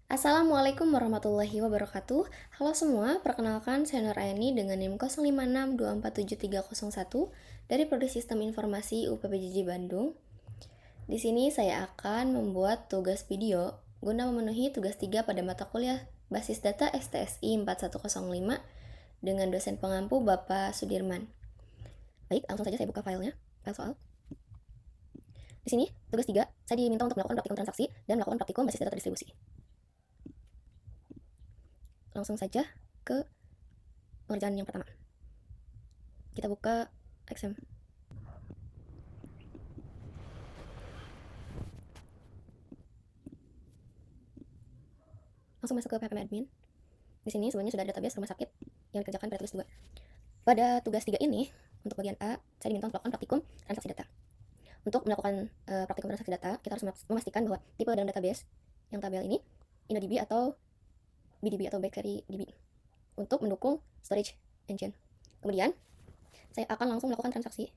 Assalamualaikum warahmatullahi wabarakatuh. Halo semua, perkenalkan saya Nur Aini dengan NIM 05624731 dari Prodi Sistem Informasi UPPJJ Bandung. Di sini saya akan membuat tugas video guna memenuhi tugas 3 pada mata kuliah Basis Data STSI 4105 dengan dosen pengampu Bapak Sudirman. Baik, langsung saja saya buka filenya, file soal. Di sini, tugas 3, saya diminta untuk melakukan praktikum transaksi dan melakukan praktikum basis data terdistribusi. Langsung saja ke pengerjaan yang pertama. Kita buka XM. Langsung masuk ke PHP Admin. Di sini sebenarnya sudah ada database rumah sakit yang dikerjakan pada tugas 2. Pada tugas 3 ini, untuk bagian A, saya diminta untuk melakukan praktikum transaksi data. Untuk melakukan praktikum transaksi data, kita harus memastikan bahwa tipe dalam database yang tabel ini InnoDB atau BDB atau BigQuery DB untuk mendukung storage engine. Kemudian, saya akan langsung melakukan transaksi.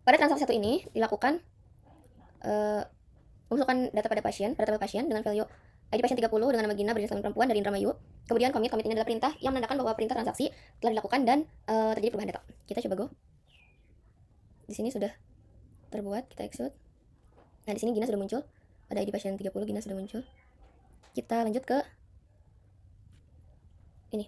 Pada transaksi satu ini dilakukan memasukkan data pada tabel pasien dengan value ID pasien 30 dengan nama Gina berjenis kelamin perempuan dari Indramayu. Kemudian commit ini adalah perintah yang menandakan bahwa perintah transaksi telah dilakukan dan terjadi perubahan data. Kita coba go. Di sini sudah terbuat, kita execute. Nah, di sini Gina sudah muncul. Pada ID pasien 30 Gina sudah muncul. Kita lanjut ke ini.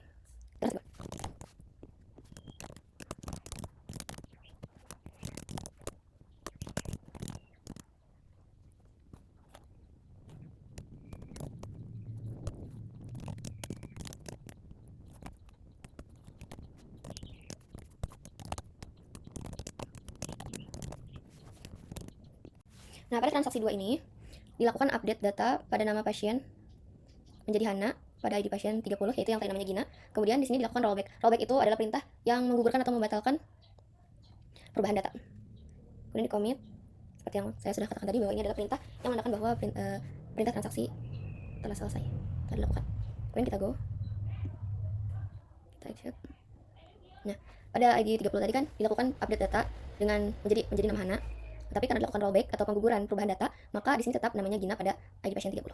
Nah, pada transaksi 2 ini dilakukan update data pada nama pasien menjadi Hana pada ID pasien 30 yaitu yang tadi namanya Gina. Kemudian di sini dilakukan rollback. Rollback itu adalah perintah yang menggugurkan atau membatalkan perubahan data. Kemudian di commit seperti yang saya sudah katakan tadi bahwa ini adalah perintah yang menandakan bahwa perintah transaksi telah selesai, telah dilakukan. Kemudian kita go. Kita execute. Nah, pada ID 30 tadi kan dilakukan update data dengan menjadi nama Hana. Tapi karena dilakukan rollback atau pengguguran perubahan data, maka di sini tetap namanya Gina pada ID pasien 30.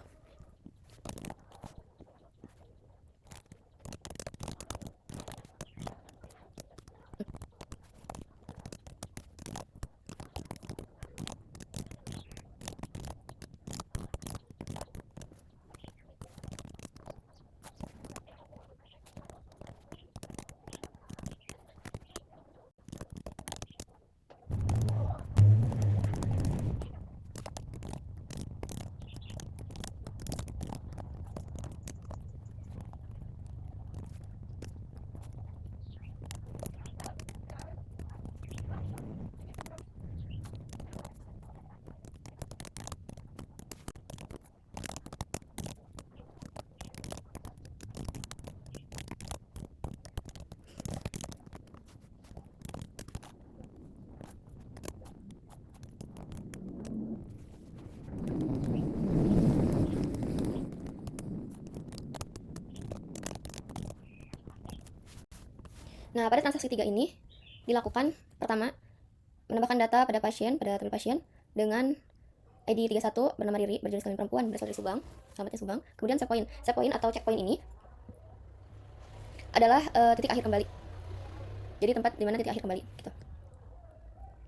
Nah, pada transaksi 3 ini dilakukan pertama menambahkan data pada tabel pasien dengan ID 31 bernama Riri berjenis kelamin perempuan berasal dari Subang, alamatnya Subang. Kemudian save point. Save point atau checkpoint ini adalah titik akhir kembali. Jadi tempat di mana titik akhir kembali gitu.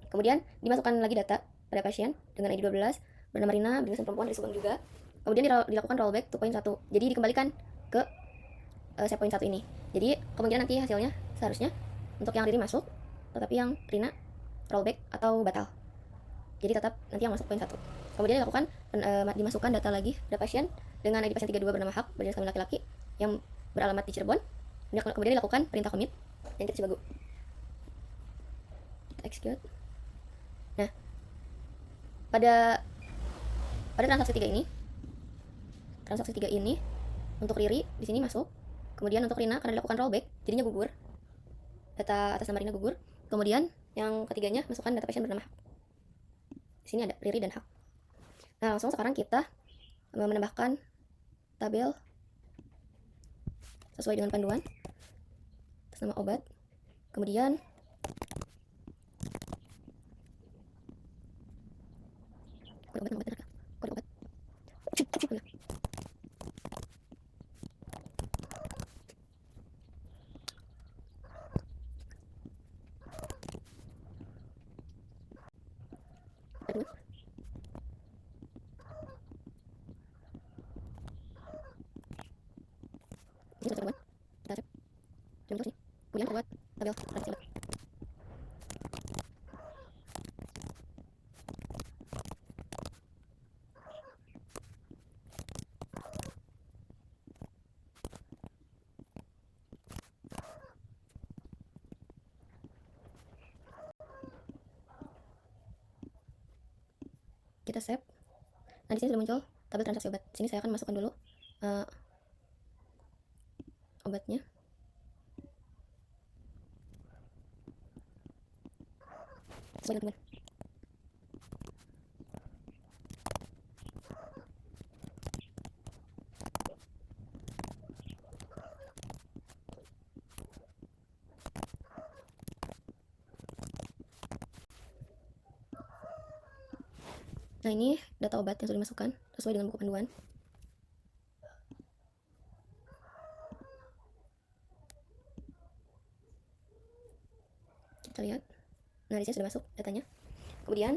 Kemudian dimasukkan lagi data pada pasien dengan ID 12 bernama Rina berjenis kelamin perempuan dari Subang juga. Kemudian dilakukan rollback 2.1. Jadi dikembalikan ke save point 1 ini. Jadi kemungkinan nanti hasilnya seharusnya untuk yang Riri masuk, tetapi yang Rina rollback atau batal. Jadi tetap nanti yang masuk poin 1. Kemudian dilakukan dimasukkan data lagi pada pasien dengan ID pasien 32 bernama Hak berjenis kelamin laki-laki yang beralamat di Cirebon. Kemudian dilakukan perintah commit dan kita coba go. Kita execute. Nah, pada transaksi 3 ini untuk Riri di sini masuk. Kemudian untuk Rina, karena dilakukan rollback, jadinya gugur. Data atas nama Rina gugur. Kemudian yang ketiganya, masukkan data pasien bernama Hak. Di sini ada Riri dan Hak. Nah, langsung sekarang kita menambahkan tabel sesuai dengan panduan atas nama obat. Kemudian kode obat, kode obat. Ini sudah kita cek. Kemudian kita buat tabel transaksi obat. Kita save. Nah, di sini sudah muncul tabel transaksi obat. Di sini saya akan masukkan dulu obatnya. Sesuai dengan Nah, ini data obat yang sudah dimasukkan sesuai dengan buku panduan. Kita lihat. Nah, di sini sudah masuk datanya. Kemudian,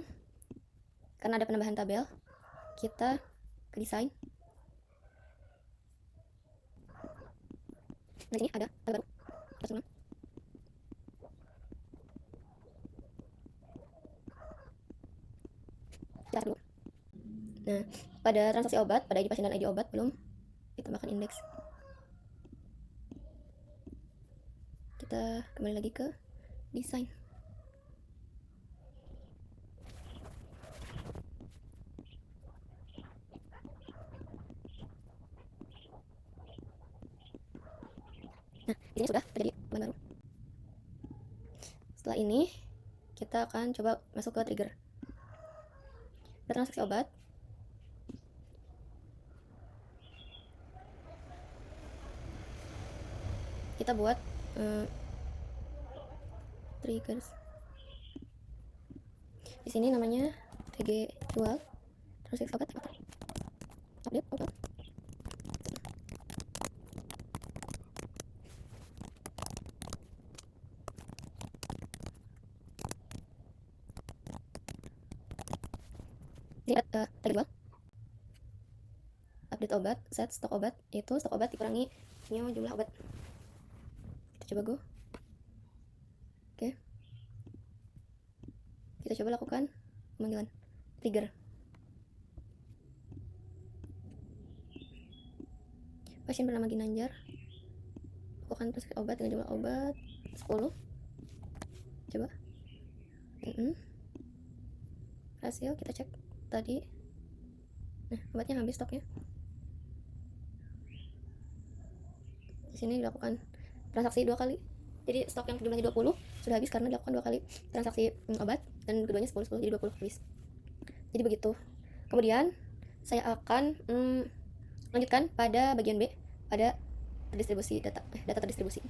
karena ada penambahan tabel, kita ke desain. Nah, di sini ada tabel baru. Kita dulu. Nah, pada transaksi obat, pada ID pasien dan ID obat belum ditambahkan indeks. Kita kembali lagi ke desain. Nah, di sini sudah terjadi beban baru. Setelah ini, kita akan coba masuk ke trigger. Transaksi obat. Kita buat triggers. Di sini namanya TG jual. Transaksi obat. Update obat. Ini tag jual. Update obat, set stok obat, itu stok obat dikurangi new jumlah obat. Kita coba go. Oke. Kita coba lakukan pemanggilan trigger. Pasien bernama Ginanjar. Lakukan preskripsi obat dengan jumlah obat 10. Coba. Hasil kita cek tadi. Nah, obatnya habis stoknya. Di sini dilakukan transaksi 2 kali. Jadi stok yang jumlahnya 20 sudah habis karena dilakukan 2 kali transaksi obat, dan keduanya 10 jadi 20 habis. Jadi begitu. Kemudian saya akan lanjutkan pada bagian B, pada terdistribusi data terdistribusi.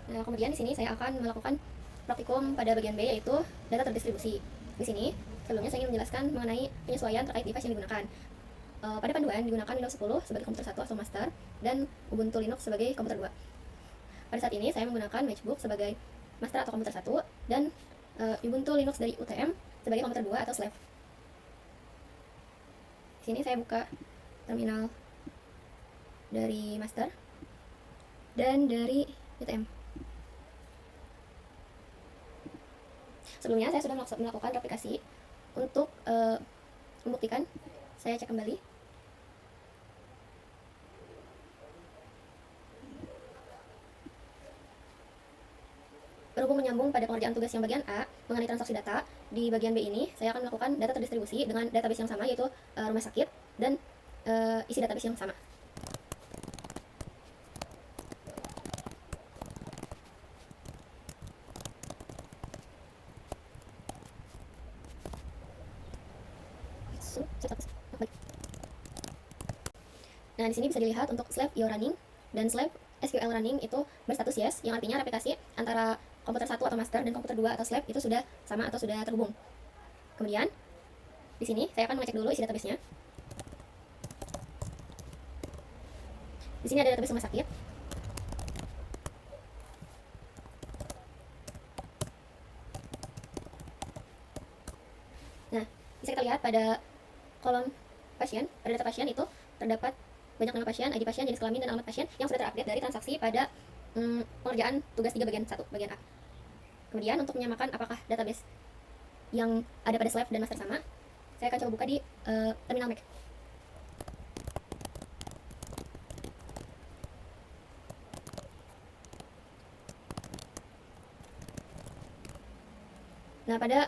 Nah, kemudian di sini saya akan melakukan praktikum pada bagian B, yaitu data terdistribusi. Di sini sebelumnya saya ingin menjelaskan mengenai penyesuaian terkait device yang digunakan. Pada panduan digunakan Windows 10 sebagai komputer 1 atau master, dan Ubuntu Linux sebagai komputer 2. Pada saat ini saya menggunakan Matchbook sebagai master atau komputer 1, dan Ubuntu Linux dari UTM sebagai komputer 2 atau slave. Di sini saya buka terminal dari master dan dari UTM. Sebelumnya saya sudah melakukan replikasi untuk membuktikan. Saya cek kembali. Berhubung menyambung pada pengerjaan tugas yang bagian A mengenai transaksi data, di bagian B ini saya akan melakukan data terdistribusi dengan database yang sama, yaitu rumah sakit, dan isi database yang sama. Nah, di sini bisa dilihat untuk slab IO running dan slab SQL running itu berstatus yes, yang artinya replikasi antara komputer 1 atau master dan komputer 2 atau slab itu sudah sama atau sudah terhubung. Kemudian, di sini saya akan mengecek dulu isi database-nya. Di sini ada database rumah sakit. Nah, bisa kita lihat pada kolom pasien, pada data pasien itu terdapat banyak nama pasien, ID pasien, jenis kelamin, dan alamat pasien yang sudah terupdate dari transaksi pada pengerjaan tugas 3 bagian 1, bagian A. Kemudian untuk menyamakan apakah database yang ada pada slave dan master sama, saya akan coba buka di terminal Mac. Nah, pada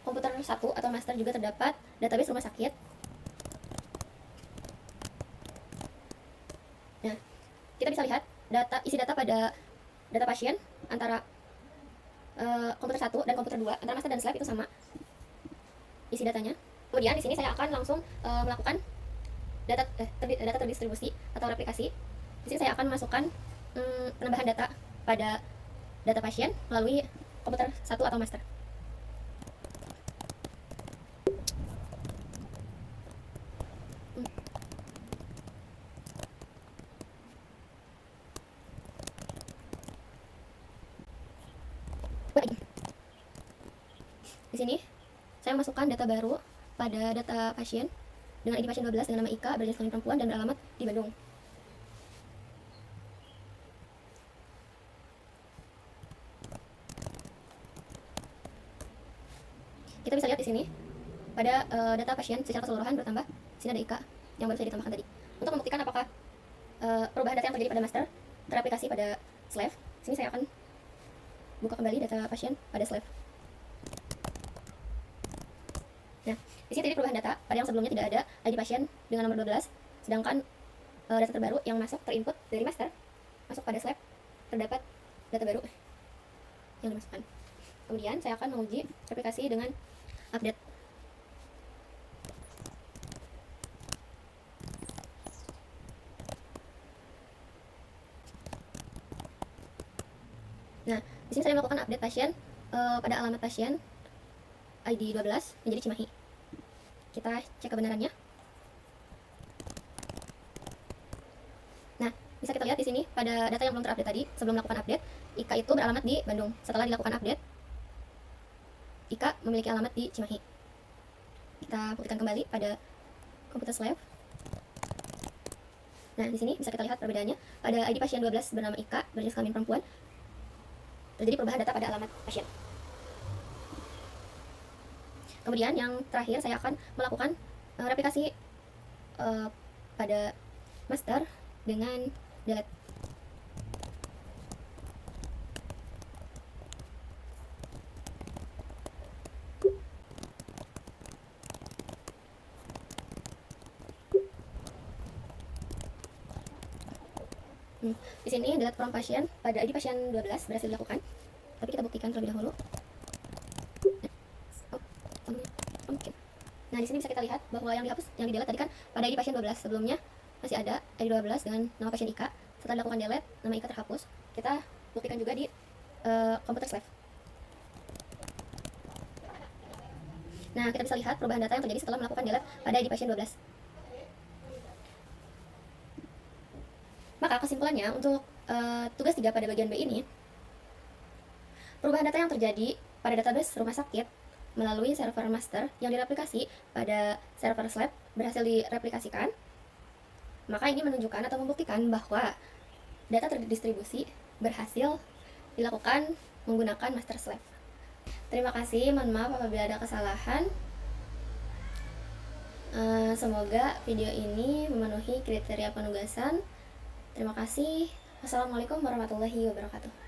komputer 1 atau master juga terdapat database rumah sakit. Nah, kita bisa lihat isi data pada data pasien antara komputer 1 dan komputer 2, antara master dan slave itu sama isi datanya. Kemudian di sini saya akan langsung melakukan data terdistribusi atau replikasi. Di sini saya akan masukkan penambahan data pada data pasien melalui komputer 1 atau master. Di sini saya masukkan data baru pada data pasien dengan ID pasien 12 dengan nama Ika, berjenis kelamin perempuan, dan beralamat di Bandung. Kita bisa lihat di sini pada data pasien secara keseluruhan bertambah. Di sini ada Ika yang baru saya ditambahkan tadi. Untuk membuktikan apakah perubahan data yang terjadi pada master teraplikasi pada slave, sini saya akan buka kembali data pasien pada slave. Nah, di sini terjadi perubahan data pada yang sebelumnya tidak ada ID pasien dengan nomor 12, sedangkan data terbaru yang masuk terinput dari master masuk pada slave, terdapat data baru yang dimasukkan. Kemudian saya akan menguji replikasi dengan update. Nah, di sini saya melakukan update pasien pada alamat pasien ID 12 menjadi Cimahi. Kita cek kebenarannya. Nah, bisa kita lihat di sini pada data yang belum terupdate tadi, sebelum melakukan update, Ika itu beralamat di Bandung. Setelah dilakukan update, Ika memiliki alamat di Cimahi. Kita buktikan kembali pada komputer slave. Nah, di sini bisa kita lihat perbedaannya. Pada ID pasien 12 bernama Ika, berjenis kelamin perempuan, terjadi perubahan data pada alamat pasien. Kemudian yang terakhir saya akan melakukan replikasi pada master dengan delete. Di sini delete from pasien pada ID pasien 12 berhasil dilakukan, tapi kita buktikan terlebih dahulu. Nah, di sini bisa kita lihat bahwa yang dihapus, yang di-delete tadi kan pada ID pasien 12, sebelumnya masih ada ID 12 dengan nama pasien Ika. Setelah dilakukan delete, nama Ika terhapus. Kita buktikan juga di komputer slave. Nah, kita bisa lihat perubahan data yang terjadi setelah melakukan delete pada ID pasien 12. Maka kesimpulannya untuk tugas 3 pada bagian B ini, perubahan data yang terjadi pada database rumah sakit melalui server master yang direplikasi pada server slave berhasil direplikasikan. Maka ini menunjukkan atau membuktikan bahwa data terdistribusi berhasil dilakukan menggunakan master slave. Terima kasih, mohon maaf apabila ada kesalahan. Semoga video ini memenuhi kriteria penugasan. Terima kasih. Wassalamualaikum warahmatullahi wabarakatuh.